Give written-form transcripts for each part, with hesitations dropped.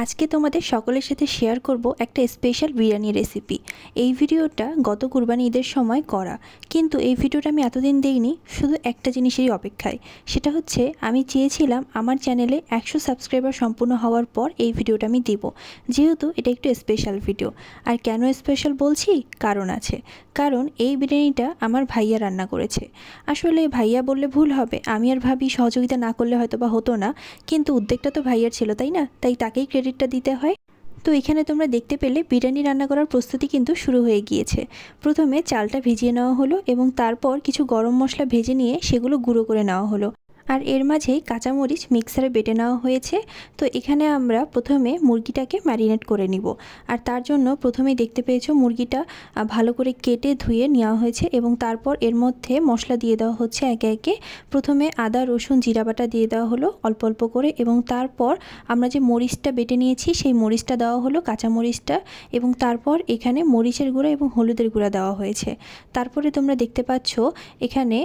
আজকে তোমাদের সকলের সাথে শেয়ার করব একটা স্পেশাল বিরিয়ানি রেসিপি। এই ভিডিওটা গত কুরবানি ঈদের সময় করা, কিন্তু এই ভিডিওটা আমি এতদিন দেইনি শুধু একটা জিনিসেরই অপেক্ষায়। সেটা হচ্ছে আমি চেয়েছিলাম আমার চ্যানেলে 100 সাবস্ক্রাইবার সম্পূর্ণ হওয়ার পর এই ভিডিওটা আমি দেব, যেহেতু এটা একটু স্পেশাল ভিডিও। আর কেন স্পেশাল বলছি, কারণ আছে। কারণ এই বিরিয়ানিটা আমার ভাইয়া রান্না করেছে। আসলে ভাইয়া বললে ভুল হবে, আমি আর ভাবি সহযোগিতা না করলে হয়তো বা হতো না, কিন্তু উদ্যোগটা তো ভাইয়ার ছিল, তাই না? তাই তাকেই ক্রেডিটটা দিতে হয়। তো এখানে তোমরা দেখতে পেলে বিরিয়ানি রান্না করার প্রস্তুতি কিন্তু শুরু হয়ে গিয়েছে। প্রথমে চালটা ভিজিয়ে নেওয়া হলো এবং তারপর কিছু গরম মশলা ভেজে নিয়ে সেগুলো গুঁড়ো করে নেওয়া হলো। আর এর মাঝেই কাঁচামরিচ মিক্সারে বেটে নেওয়া হয়েছে। তো এখানে আমরা প্রথমে মুরগিটাকে ম্যারিনেট করে নিব। আর তার জন্য প্রথমেই দেখতে পেয়েছো মুরগিটা ভালো করে কেটে ধুয়ে নেওয়া হয়েছে এবং তারপর এর মধ্যে মশলা দিয়ে দেওয়া হচ্ছে একে একে। প্রথমে আদা রসুন জিরা বাটা দিয়ে দেওয়া হলো অল্প অল্প করে, এবং তারপর আমরা যে মরিচটা বেটে নিয়েছি সেই মরিচটা দেওয়া হলো, কাঁচামরিচটা, এবং তারপর এখানে মরিচের গুঁড়া এবং হলুদের গুঁড়া দেওয়া হয়েছে। তারপরে তোমরা দেখতে পাচ্ছ এখানে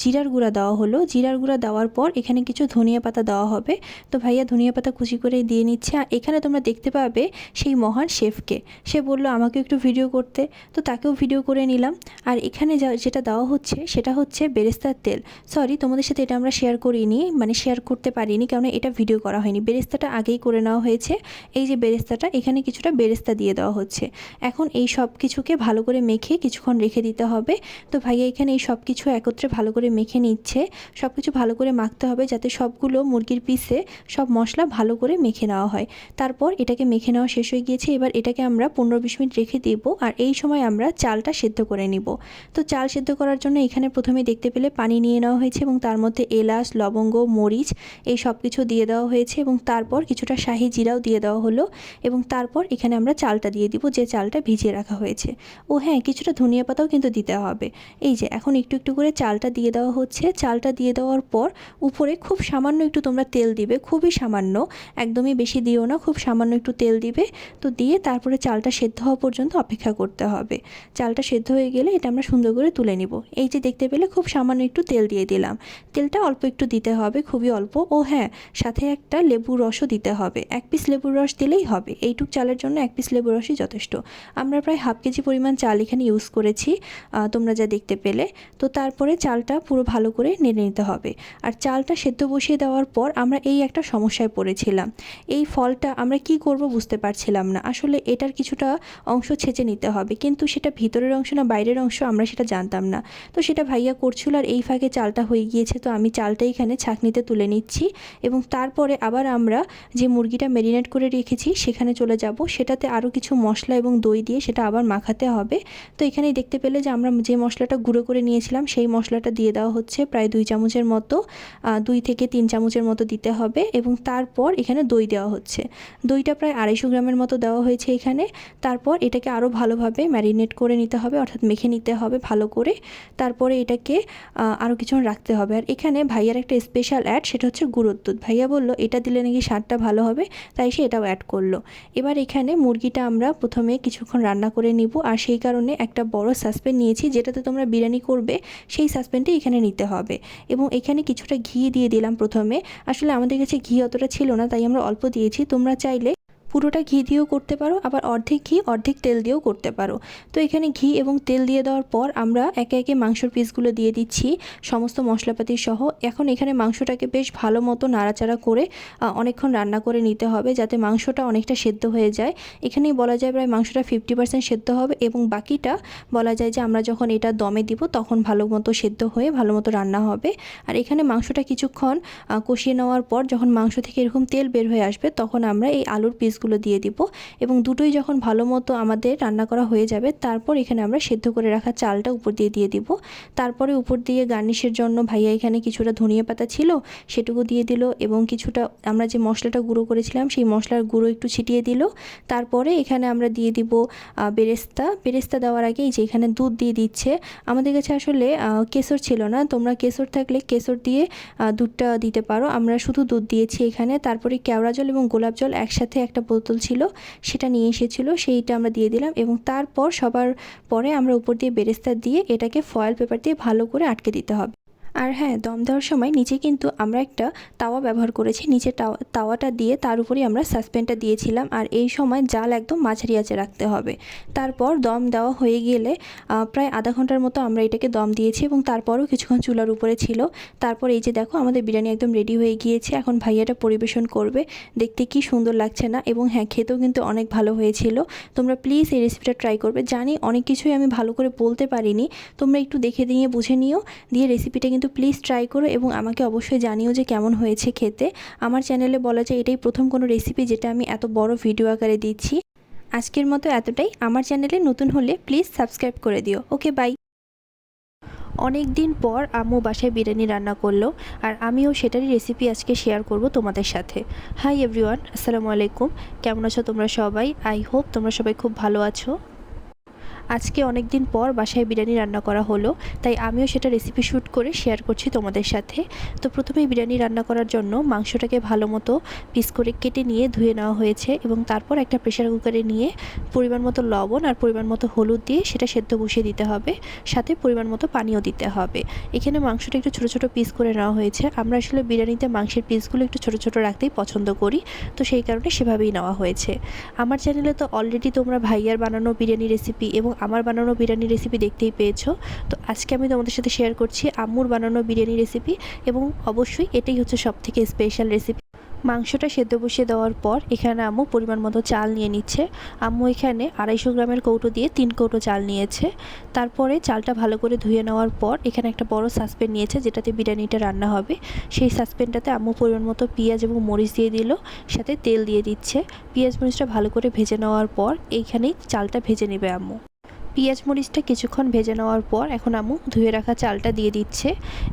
জিরার গুঁড়া দেওয়া হলো। জিরার গুঁড়া দেওয়ার পর এখানে কিছু ধনিয়া পাতা দেওয়া হবে। তো ভাইয়া ধনিয়া পাতা কুচি করে দিয়ে নিচ্ছে। আর এখানে তোমরা দেখতে পাবে সেই মহান শেফকে, সে বলল আমাকে একটু ভিডিও করতে, তো তাকেও ভিডিও করে নিলাম। আর এখানে যেটা দেওয়া হচ্ছে সেটা হচ্ছে বেরেস্তার তেল। সরি, তোমাদের সাথে এটা আমরা শেয়ার করিনি, মানে শেয়ার করতে পারিনি, কারণ এটা ভিডিও করা হয়নি। বেরেস্তাটা আগেই করে নেওয়া হয়েছে। এই যে বেরেস্তাটা, এখানে কিছুটা বেরেস্তা দিয়ে দেওয়া হচ্ছে। এখন এই সব কিছুকে ভালো করে মেখে কিছুক্ষণ রেখে দিতে হবে। তো ভাইয়া এখানে এই সব কিছু একত্রে ভালো করে মেখে নিচ্ছে। সব কিছু ভালো করে মাখতে হবে যাতে সবগুলো মুরগির পিসে সব মশলা ভালো করে মেখে নেওয়া হয়। তারপর এটাকে মেখে নেওয়া শেষ হয়ে গিয়েছে। এবার এটাকে আমরা 15-20 মিনিট রেখে দেব। আর এই সময় আমরা চালটা সেদ্ধ করে নিব। তো চাল সেদ্ধ করার জন্য এখানে প্রথমে দেখতে পেলে পানি নিয়ে নেওয়া হয়েছে এবং তার মধ্যে এলাচ, লবঙ্গ, মরিচ এই সব কিছু দিয়ে দেওয়া হয়েছে এবং তারপর কিছুটা শাহি জিরাও দিয়ে দেওয়া হলো। এবং তারপর এখানে আমরা চালটা দিয়ে দিব, যে চালটা ভিজিয়ে রাখা হয়েছে। ও হ্যাঁ, কিছুটা ধনিয়া পাতাও কিন্তু দিতে হবে। এই যে এখন একটু একটু করে চালটা দিয়ে দেওয়া হচ্ছে। চালটা দিয়ে দেওয়ার পর উপরে খুব সামান্য একটু তোমরা তেল দিবে, খুবই সামান্য, একদমই বেশি দিও না, খুব সামান্য একটু তেল দিবে। তো দিয়ে তারপরে চালটা সেদ্ধ হওয়া পর্যন্ত অপেক্ষা করতে হবে। চালটা সেদ্ধ হয়ে গেলে এটা আমরা সুন্দর করে তুলে নিব। এই যে দেখতে পেলে খুব সামান্য একটু তেল দিয়ে দিলাম। তেলটা অল্প একটু দিতে হবে, খুবই অল্প। ও হ্যাঁ, সাথে একটা লেবুর রসও দিতে হবে। 1 পিস লেবুর রস দিলেই হবে। এইটুক চালের জন্য 1 পিস লেবুর রসই যথেষ্ট। আমরা প্রায় হাফ কেজি পরিমাণ চাল এখানে ইউজ করেছি, তোমরা যা দেখতে পেলে। তো তারপরে চালটা পুরো ভালো করে নেড়ে নিতে হবে। আর চালটা সেদ্ধ বসিয়ে দেওয়ার পর আমরা এই একটা সমস্যায় পড়েছিলাম। এই ফলটা আমরা কি করব বুঝতে পারছিলাম না। আসলে এটার কিছুটা অংশ ছেঁচে নিতে হবে, কিন্তু সেটা ভিতরের অংশ না বাইরের অংশ আমরা সেটা জানতাম না। তো সেটা ভাইয়া করছিল, আর এই ফাঁকে চালটা হয়ে গিয়েছে। তো আমি চালটা এখানে ছাঁকনিতে তুলে নিচ্ছি এবং তারপরে আবার আমরা যে মুরগিটা ম্যারিনেট করে রেখেছি সেখানে চলে যাব। সেটাতে আরও কিছু মশলা এবং দই দিয়ে সেটা আবার মাখাতে হবে। তো এখানেই দেখতে পেলে যে আমরা যে মশলাটা গুঁড়ো করে নিয়েছিলাম সেই মশলাটা দিয়ে দেওয়া হচ্ছে, প্রায় 2 চামচের মতো, 2 থেকে 3 চামচের মতো দিতে হবে। এবং তারপর এখানে দই দেওয়া হচ্ছে। দইটা প্রায় 250 গ্রামের মতো দেওয়া হয়েছে এখানে। তারপর এটাকে আরও ভালোভাবে ম্যারিনেট করে নিতে হবে, অর্থাৎ মেখে নিতে হবে ভালো করে। তারপরে এটাকে আরও কিছুক্ষণ রাখতে হবে। আর এখানে ভাইয়ার একটা স্পেশাল অ্যাড, সেটা হচ্ছে গুঁড়োর দুধ। ভাইয়া বলল এটা দিলে নাকি স্বাদটা ভালো হবে, তাই সে এটাও অ্যাড করলো। এবার এখানে মুরগিটা আমরা প্রথমে কিছুক্ষণ রান্না করে নিব। আর সেই কারণে একটা বড় সসপ্যান নিয়েছি, যেটাতে তোমরা বিরিয়ানি করবে সেই সসপ্যানটি এখানে নিতে হবে। এবং এখানে কিছুটা ঘি দিয়ে দিলাম প্রথমে। আসলে আমাদের কাছে ঘি অতটা ছিল না, তাই আমরা অল্প দিয়েছি। তোমরা চাইলে পুরোটা ঘি দিয়েও করতে পারো, আবার অর্ধেক ঘি অর্ধেক তেল দিয়েও করতে পারো। তো এখানে ঘি এবং তেল দিয়ে দেওয়ার পর আমরা একে একে মাংসর পিসগুলো দিয়ে দিচ্ছি সমস্ত মশলাপাতি সহ। এখন এখানে মাংসটাকে বেশ ভালো মতো নাড়াচাড়া করে অনেকক্ষণ রান্না করে নিতে হবে, যাতে মাংসটা অনেকটা সেদ্ধ হয়ে যায়। এখানেই বলা যায় প্রায় মাংসটা 50% সেদ্ধ হবে এবং বাকিটা বলা যায় যে আমরা যখন এটা দমে দিব তখন ভালো মতো সেদ্ধ হয়ে ভালো মতো রান্না হবে। আর এখানে মাংসটা কিছুক্ষণ কষিয়ে নেওয়ার পর যখন মাংস থেকে এরকম তেল বের হয়ে আসবে তখন আমরা এই আলুর পিসগুলো দিয়ে দিব। এবং দুটোই যখন ভালো মতো আমাদের রান্না করা হয়ে যাবে তারপর এখানে আমরা সেদ্ধ করে রাখা চালটা উপর দিয়ে দিব। তারপরে উপর দিয়ে গার্নিশের জন্য ভাইয়া এখানে কিছুটা ধনিয়া পাতা ছিল সেটুকু দিয়ে দিল, এবং কিছুটা আমরা যে মশলাটা গুঁড়ো করেছিলাম সেই মশলার গুঁড়ো একটু ছিটিয়ে দিল। তারপরে এখানে আমরা দিয়ে দিব বেরেস্তা দেওয়ার আগে এই যে এখানে দুধ দিয়ে দিচ্ছে। আমাদের কাছে আসলে কেশর ছিল না, তোমরা কেশর থাকলে কেশর দিয়ে দুধটা দিতে পারো। আমরা শুধু দুধ দিয়েছি এখানে। তারপরে কেওড়া জল এবং গোলাপ জল একসাথে একটা বোতল ছিল, সেটা নিয়ে এসেছিলো, সেইটা আমরা দিয়ে দিলাম। এবং তারপর সবার পরে আমরা উপর দিয়ে বেরেস্তা দিয়ে এটাকে ফয়েল পেপার দিয়ে ভালো করে আটকে দিতে হবে। আর হ্যাঁ, দম দেওয়ার সময় নিচে কিন্তু আমরা একটা তাওয়া ব্যবহার করেছি। নিচে তাওয়াটা দিয়ে তার উপরেই আমরা সাসপেনটা দিয়েছিলাম। আর এই সময় জাল একদম মাঝারি আঁচে রাখতে হবে। তারপর দম দেওয়া হয়ে গেলে প্রায় আধা ঘন্টার মতো আমরা এটাকে দম দিয়েছি এবং তারপরও কিছুক্ষণ চুলার উপরে ছিল। তারপর এই যে দেখো আমাদের বিরিয়ানি একদম রেডি হয়ে গিয়েছে। এখন ভাইয়াটা পরিবেশন করবে। দেখতে কি সুন্দর লাগছে না? এবং হ্যাঁ, খেতেও কিন্তু অনেক ভালো হয়েছিল। তোমরা প্লিজ এই রেসিপিটা ট্রাই করবে। জানি অনেক কিছুই আমি ভালো করে বলতে পারিনি, তোমরা একটু দেখে দিয়ে বুঝে নিও। দিয়ে রেসিপিটা কিন্তু প্লিজ ট্রাই করো এবং আমাকে অবশ্যই জানিও যে কেমন হয়েছে খেতে। আমার চ্যানেলে বলা যায় এটাই প্রথম কোনো রেসিপি যেটা আমি এত বড় ভিডিও আকারে দিচ্ছি। আজকের মতো এতটাই। আমার চ্যানেলে নতুন হলে প্লিজ সাবস্ক্রাইব করে দিও। ওকে, বাই। অনেক দিন পর আম্মু বাসায় বিরিয়ানি রান্না করলো, আর আমিও সেটারই রেসিপি আজকে শেয়ার করব তোমাদের সাথে। হাই এভরিওয়ান, আসসালামু আলাইকুম। কেমন আছো তোমরা সবাই? আই হোপ তোমরা সবাই খুব ভালো আছো। আজকে অনেক দিন পর বাসায় বিরিয়ানি রান্না করা হলো, তাই আমিও সেটা রেসিপি শ্যুট করে শেয়ার করছি তোমাদের সাথে। তো প্রথমেই বিরিয়ানি রান্না করার জন্য মাংসটাকে ভালো মতো পিস করে কেটে নিয়ে ধুয়ে নেওয়া হয়েছে এবং তারপর একটা প্রেশার কুকারে নিয়ে পরিমাণ মতো লবণ আর পরিমাণ মতো হলুদ দিয়ে সেটা সেদ্ধ বসিয়ে দিতে হবে, সাথে পরিমাণ মতো পানিও দিতে হবে। এখানে মাংসটা একটু ছোটো ছোটো পিস করে নেওয়া হয়েছে। আমরা আসলে বিরিয়ানিতে মাংসের পিসগুলো একটু ছোটো ছোটো রাখতেই পছন্দ করি, তো সেই কারণে সেভাবেই নেওয়া হয়েছে। আমার চ্যানেলে তো অলরেডি তোমরা ভাইয়ার বানানো বিরিয়ানি রেসিপি এবং আমার বানানো বিরিয়ানি রেসিপি দেখতেই পেয়েছো। তো আজকে আমি তোমাদের সাথে শেয়ার করছি আম্মুর বানানো বিরিয়ানি রেসিপি, এবং অবশ্যই এটাই হচ্ছে সবথেকে স্পেশাল রেসিপি। মাংসটা সেদ্ধ বসিয়ে দেওয়ার পর এখানে আম্মু পরিমাণ মতো চাল নিয়ে নিচ্ছে। আম্মু এখানে 250 গ্রামের কৌটো দিয়ে 3 কৌটো চাল নিয়েছে। তারপরে চালটা ভালো করে ধুয়ে নেওয়ার পর এখানে একটা বড় সাসপেন নিয়েছে যেটাতে বিরিয়ানিটা রান্না হবে। সেই সাসপেনটাতে আম্মু পরিমাণ মতো পেঁয়াজ এবং মরিচ দিয়ে দিল, সাথে তেল দিয়ে দিচ্ছে। পেঁয়াজ মরিচটা ভালো করে ভেজে নেওয়ার পর এইখানেই চালটা ভেজে নেবে আম্মু। পেঁয়াজ মরিচটা কিছুক্ষণ ভেজে নেওয়ার পর এখন আম্মু ধুয়ে রাখা চালটা দিয়ে দিচ্ছে।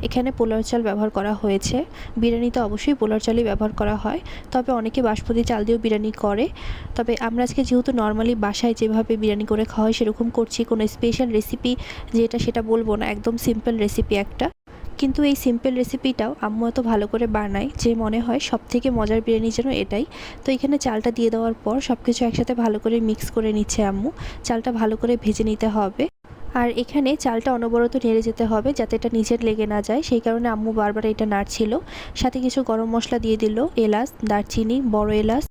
এখানে পোলাও চাল ব্যবহার করা হয়েছে। বিরিয়ানিতে অবশ্যই পোলাও চালই ব্যবহার করা হয়, তবে অনেকে বাসমতি চাল দিয়েও বিরিয়ানি করে। তবে আমরা আজকে যেহেতু নর্মালি বাসায় যেভাবে বিরিয়ানি করে খাওয়া হয় সেরকম করছি, কোনো স্পেশাল রেসিপি যেটা সেটা বলবো না, একদম সিম্পল রেসিপি একটা। কিন্তু এই সিম্পল রেসিপিটাও আম্মু এত ভালো করে বানায় যে মনে হয় সবথেকে মজার বিরিয়ানি যেন এটাই। তো এখানে চালটা দিয়ে দেওয়ার পর সব কিছু একসাথে ভালো করে মিক্স করে নিচ্ছে আম্মু। চালটা ভালো করে ভেজে নিতে হবে, আর এখানে চালটা অনবরত নেড়ে যেতে হবে যাতে এটা নিচের লেগে না যায়, সেই কারণে আম্মু বারবার এটা নাড়ছিল। সাথে কিছু গরম মশলা দিয়ে দিল, এলাচ, দারচিনি, বড় এলাচ,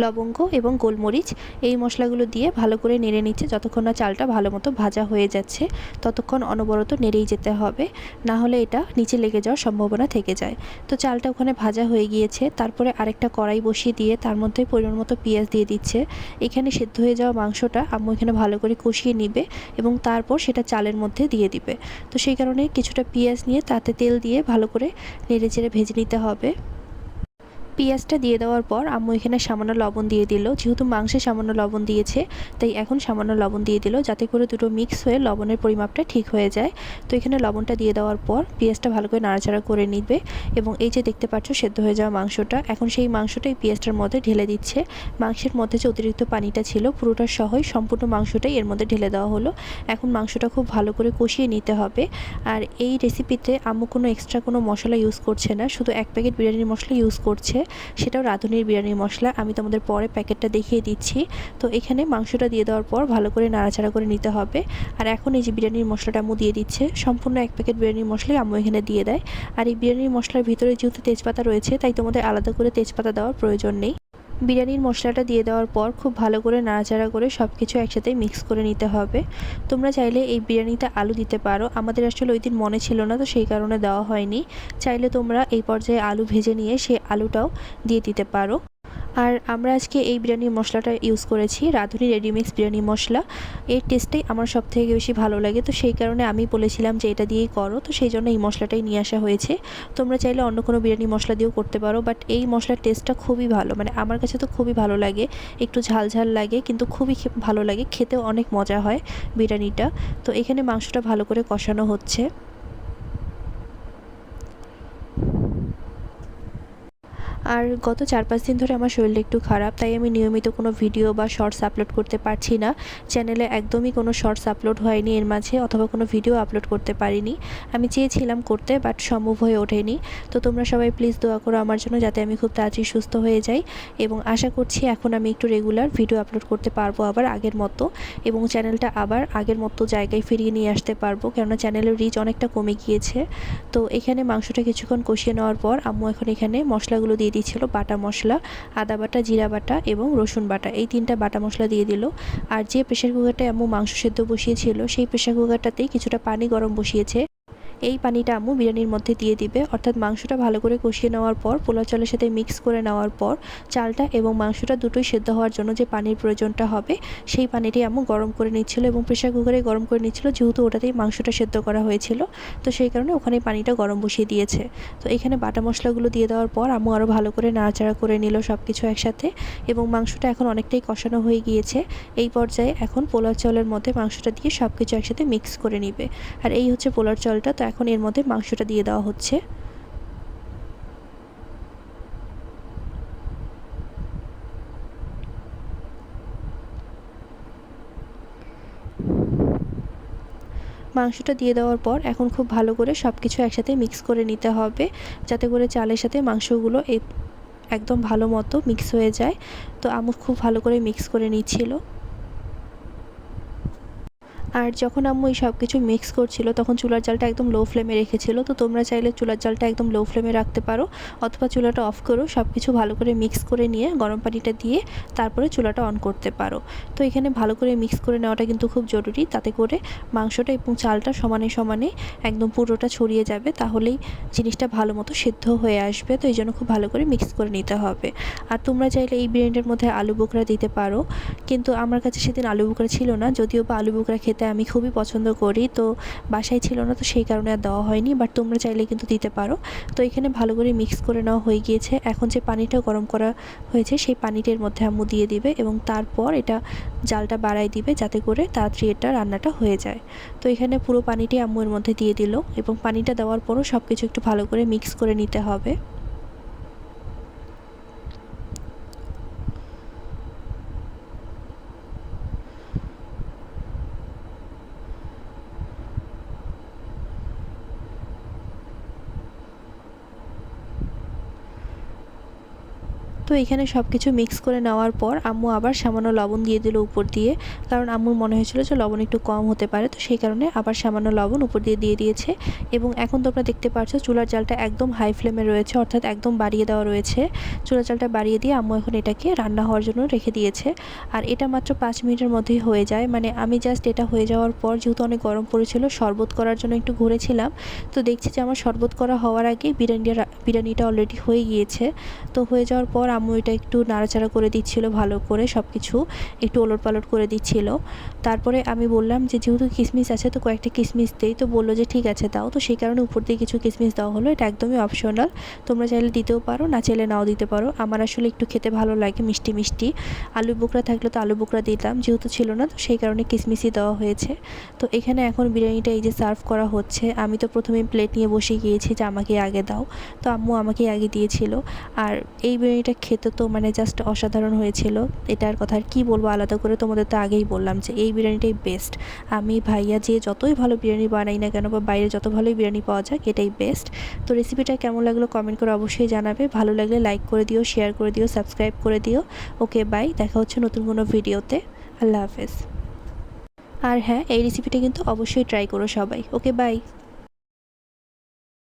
লবঙ্গ এবং গোলমরিচ। এই মশলাগুলো দিয়ে ভালো করে নেড়ে নিচ্ছে। যতক্ষণ না চালটা ভালো মতো ভাজা হয়ে যাচ্ছে ততক্ষণ অনবরত নেড়েই যেতে হবে, না হলে এটা নিচে লেগে যাওয়ার সম্ভাবনা থেকে যায়। তো চালটা ওখানে ভাজা হয়ে গিয়েছে। তারপরে আরেকটা কড়াই বসিয়ে দিয়ে তার মধ্যে পরিমাণ মতো পেঁয়াজ দিয়ে দিচ্ছে। এখানে সেদ্ধ হয়ে যাওয়া মাংসটা আম্মু এখানে ভালো করে কষিয়ে নিবে এবং তারপর সেটা চালের মধ্যে দিয়ে দিবে। তো সেই কারণে কিছুটা পেঁয়াজ নিয়ে তাতে তেল দিয়ে ভালো করে নেড়ে চেড়ে ভেজে নিতে হবে। পেঁয়াজটা দিয়ে দেওয়ার পর আম্মু এখানে সামান্য লবণ দিয়ে দিল। যেহেতু মাংসে সামান্য লবণ দিয়েছে তাই এখন সামান্য লবণ দিয়ে দিল, যাতে করে দুটো মিক্স হয়ে লবণের পরিমাপটা ঠিক হয়ে যায়। তো এখানে লবণটা দিয়ে দেওয়ার পর পেঁয়াজটা ভালো করে নাড়াচাড়া করে নিবে এবং এই যে দেখতে পাচ্ছ সেদ্ধ হয়ে যাওয়া মাংসটা, এখন সেই মাংসটা এই পেঁয়াজটার মধ্যে ঢেলে দিচ্ছে। মাংসের মধ্যে যে অতিরিক্ত পানিটা ছিল পুরোটা সহই সম্পূর্ণ মাংসটাই এর মধ্যে ঢেলে দেওয়া হলো। এখন মাংসটা খুব ভালো করে কষিয়ে নিতে হবে। আর এই রেসিপিতে আম্মু কোনো এক্সট্রা কোনো মশলা ইউজ করছে না, শুধু 1 প্যাকেট বিরিয়ানির মশলা ইউজ করছে, সেটাও রাঁধুনির বিরিয়ানির মশলা। আমি তোমাদের পরে প্যাকেটটা দেখিয়ে দিচ্ছি। তো এখানে মাংসটা দিয়ে দেওয়ার পর ভালো করে নাড়াচাড়া করে নিতে হবে। আর এখন এই যে বিরিয়ানির মশলাটা আম্মু দিয়ে দিচ্ছে, সম্পূর্ণ 1 প্যাকেট বিরিয়ানির মশলাই আম্মু এখানে দিয়ে দেয়। আর এই বিরিয়ানির মশলার ভিতরে যেহেতু তেজপাতা রয়েছে তাই তোমাদের আলাদা করে তেজপাতা দেওয়ার প্রয়োজন নেই। বিরিয়ানির মশলাটা দিয়ে দেওয়ার পর খুব ভালো করে নাড়াচাড়া করে সব কিছু একসাথে মিক্স করে নিতে হবে। তোমরা চাইলে এই বিরিয়ানিতে আলু দিতে পারো, আমাদের আসলে ওই দিন মনে ছিল না তো সেই কারণে দেওয়া হয়নি। চাইলে তোমরা এই পর্যায়ে আলু ভেজে নিয়ে সেই আলুটাও দিয়ে দিতে পারো। আর আমরা আজকে এই বিরিয়ানির মশলাটা ইউজ করেছি রাঁধুনি রেডিমিক্স বিরিয়ানি মশলা। এর টেস্টটাই আমার সবথেকে বেশি ভালো লাগে, তো সেই কারণে আমি বলেছিলাম যে এটা দিয়েই করো, তো সেই জন্য এই মশলাটাই নিয়ে আসা হয়েছে। তোমরা চাইলে অন্য কোনো বিরিয়ানি মশলা দিয়েও করতে পারো, বাট এই মশলার টেস্টটা খুবই ভালো, মানে আমার কাছে তো খুবই ভালো লাগে। একটু ঝাল ঝাল লাগে কিন্তু খুবই ভালো লাগে, খেতেও অনেক মজা হয় বিরিয়ানিটা। তো এখানে মাংসটা ভালো করে কষানো হচ্ছে। আর গত 4-5 দিন ধরে আমার শরীরটা একটু খারাপ, তাই আমি নিয়মিত কোনো ভিডিও বা শর্টস আপলোড করতে পারছি না। চ্যানেলে একদমই কোনো শর্টস আপলোড হয়নি এর মাঝে, অথবা কোনো ভিডিও আপলোড করতে পারিনি। আমি চেয়েছিলাম করতে, বাট সম্ভব হয়ে ওঠেনি। তো তোমরা সবাই প্লিজ দোয়া করো আমার জন্য, যাতে আমি খুব তাড়াতাড়ি সুস্থ হয়ে যাই, এবং আশা করছি এখন আমি একটু রেগুলার ভিডিও আপলোড করতে পারবো আবার আগের মতো, এবং চ্যানেলটা আবার আগের মতো জায়গায় ফিরিয়ে নিয়ে আসতে পারবো, কেননা চ্যানেলের রিচ অনেকটা কমে গিয়েছে। তো এখানে মাংসটা কিছুক্ষণ কষিয়ে নেওয়ার পর আম্মু এখন এখানে মশলাগুলো দিয়ে দিচ্ছিল। বাটা মশলা, আদা বাটা, জিরা বাটা এবং রসুন বাটা, এই 3টা বাটা মশলা দিয়ে দিল। আর যে প্রেশার কুকারটায় আম্মু মাংস সেদ্ধ বসিয়েছিল, সেই প্রেশার কুকারটাতেই কিছুটা পানি গরম বসিয়েছে। এই পানিটা আম্মু বিরিয়ানির মধ্যে দিয়ে দিবে, অর্থাৎ মাংসটা ভালো করে কষিয়ে নেওয়ার পর পোলাও চালের সাথে মিক্স করে নেওয়ার পর চালটা এবং মাংসটা দুটোই সেদ্ধ হওয়ার জন্য যে পানির প্রয়োজনটা হবে, সেই পানিটি আম্মু গরম করে নিচ্ছিল, এবং প্রেশার কুকারে গরম করে নিচ্ছিল, যেহেতু ওটাতেই মাংসটা সেদ্ধ করা হয়েছিল, তো সেই কারণে ওখানে পানিটা গরম বসিয়ে দিয়েছে। তো এখানে বাটা মশলাগুলো দিয়ে দেওয়ার পর আম্মু আরও ভালো করে নাড়াচাড়া করে নিল সব কিছু একসাথে, এবং মাংসটা এখন অনেকটাই কষানো হয়ে গিয়েছে। এই পর্যায়ে এখন পোলাও চালের মধ্যে মাংসটা দিয়ে সব কিছু একসাথে মিক্স করে নিবে। আর এই হচ্ছে পোলাও চালটা। তো এখন এর মধ্যে মাংসটা দিয়ে দেওয়া হচ্ছে। মাংসটা দিয়ে দেওয়ার পর এখন খুব ভালো করে সব কিছু একসাথে মিক্স করে নিতে হবে, যাতে করে চালের সাথে মাংসগুলো একদম ভালো মতো মিক্স হয়ে যায়। তো আম্মু খুব ভালো করে মিক্স করে নিচ্ছিল। আর যখন আম্মু এই সব কিছু মিক্স করছিল, তখন চুলার জালটা একদম লো ফ্লেমে রেখেছিল। তো তোমরা চাইলে চুলার জালটা একদম লো ফ্লেমে রাখতে পারো, অথবা চুলাটা অফ করো, সব কিছু ভালো করে মিক্স করে নিয়ে গরম পানিটা দিয়ে তারপরে চুলাটা অন করতে পারো। তো এখানে ভালো করে মিক্স করে নেওয়াটা কিন্তু খুব জরুরি, তাতে করে মাংসটা এবং চালটা সমানে সমানে একদম পুরোটা ছড়িয়ে যাবে, তাহলেই জিনিসটা ভালো মতো সিদ্ধ হয়ে আসবে। তো এই জন্য খুব ভালো করে মিক্স করে নিতে হবে। আর তোমরা চাইলে এই বিরিয়ানিটার মধ্যে আলু বোখরা দিতে পারো, কিন্তু আমার কাছে সেদিন আলু বোখরা ছিল না, যদিও বা আলু বোখরা খেতে আমি খুবই পছন্দ করি, তো বাসায় ছিল না, তো সেই কারণে আর দেওয়া হয়নি, বাট তোমরা চাইলে কিন্তু দিতে পারো। তো এখানে ভালো করে মিক্স করে নেওয়া হয়ে গিয়েছে। এখন যে পানিটা গরম করা হয়েছে, সেই পানিটার মধ্যে আম্মু দিয়ে দিবে, এবং তারপর এটা জালটা বাড়াই দিবে, যাতে করে তাড়াতাড়ি এটা রান্নাটা হয়ে যায়। তো এখানে পুরো পানিটি আম্মু এর মধ্যে দিয়ে দিল, এবং পানিটা দেওয়ার পরও সব কিছু একটু ভালো করে মিক্স করে নিতে হবে। তো এখানে সব কিছু মিক্স করে নেওয়ার পর আম্মু আবার সামান্য লবণ দিয়ে দিল উপর দিয়ে, কারণ আম্মুর মনে হয়েছিল যে লবণ একটু কম হতে পারে, তো সেই কারণে আবার সামান্য লবণ উপর দিয়ে দিয়েছে। এবং এখন তোমরা দেখতে পাচ্ছ চুলার জালটা একদম হাই ফ্লেমে রয়েছে, অর্থাৎ একদম বাড়িয়ে দেওয়া রয়েছে। চুলার জালটা বাড়িয়ে দিয়ে আম্মু এখন এটাকে রান্না হওয়ার জন্য রেখে দিয়েছে। আর এটা মাত্র 5 মিনিটের মধ্যেই হয়ে যায়। মানে আমি জাস্ট এটা হয়ে যাওয়ার পর, যেহেতু অনেক গরম পড়েছিল, শরবত করার জন্য একটু ঘুরেছিলাম, তো দেখছি যে আমার শরবত করা হওয়ার আগে বিরিয়ানিটা অলরেডি হয়ে গিয়েছে। তো হয়ে যাওয়ার পর আম্মু এটা একটু নাড়াচাড়া করে দিচ্ছিল, ভালো করে সব কিছু একটু ওলটপালট করে দিচ্ছিল। তারপরে আমি বললাম যে যেহেতু কিশমিশ আছে, তো কয়েকটা কিশমিশ দেই, তো বললো যে ঠিক আছে দাও। তো সেই কারণে উপর দিয়ে কিছু কিশমিশ দেওয়া হলো। এটা একদমই অপশনাল, তোমরা চাইলে দিতেও পারো, না চাইলে নাও দিতে পারো। আমার আসলে একটু খেতে ভালো লাগে মিষ্টি মিষ্টি। আলু বোখরা থাকলে তো আলু বোখরা দিতাম, যেহেতু ছিল না, তো সেই কারণে কিশমিশই দেওয়া হয়েছে। তো এখানে এখন বিরিয়ানিটা এই যে সার্ভ করা হচ্ছে। আমি তো প্রথমে প্লেট নিয়ে বসে গিয়েছি যে আমাকে আগে দাও, তো আম্মু আমাকে আগে দিয়েছিল। আর এই বিরিয়ানিটা খেতে তো মানে জাস্ট অসাধারণ হয়েছিল। এটার কথা আর কী বলবো আলাদা করে, তোমাদের তো আগেই বললাম যে এই বিরিয়ানিটাই বেস্ট। আমি ভাইয়া যে যতই ভালো বিরিয়ানি বানাই না কেন, বা বাইরে যত ভালোই বিরিয়ানি পাওয়া যাক, এটাই বেস্ট। তো রেসিপিটা কেমন লাগলো কমেন্ট করে অবশ্যই জানাবে। ভালো লাগলে লাইক করে দিও, শেয়ার করে দিও, সাবস্ক্রাইব করে দিও। ওকে বাই, দেখা হচ্ছে নতুন কোনো ভিডিওতে। আল্লাহ হাফেজ। আর হ্যাঁ, এই রেসিপিটা কিন্তু অবশ্যই ট্রাই করো সবাই। Okay bye.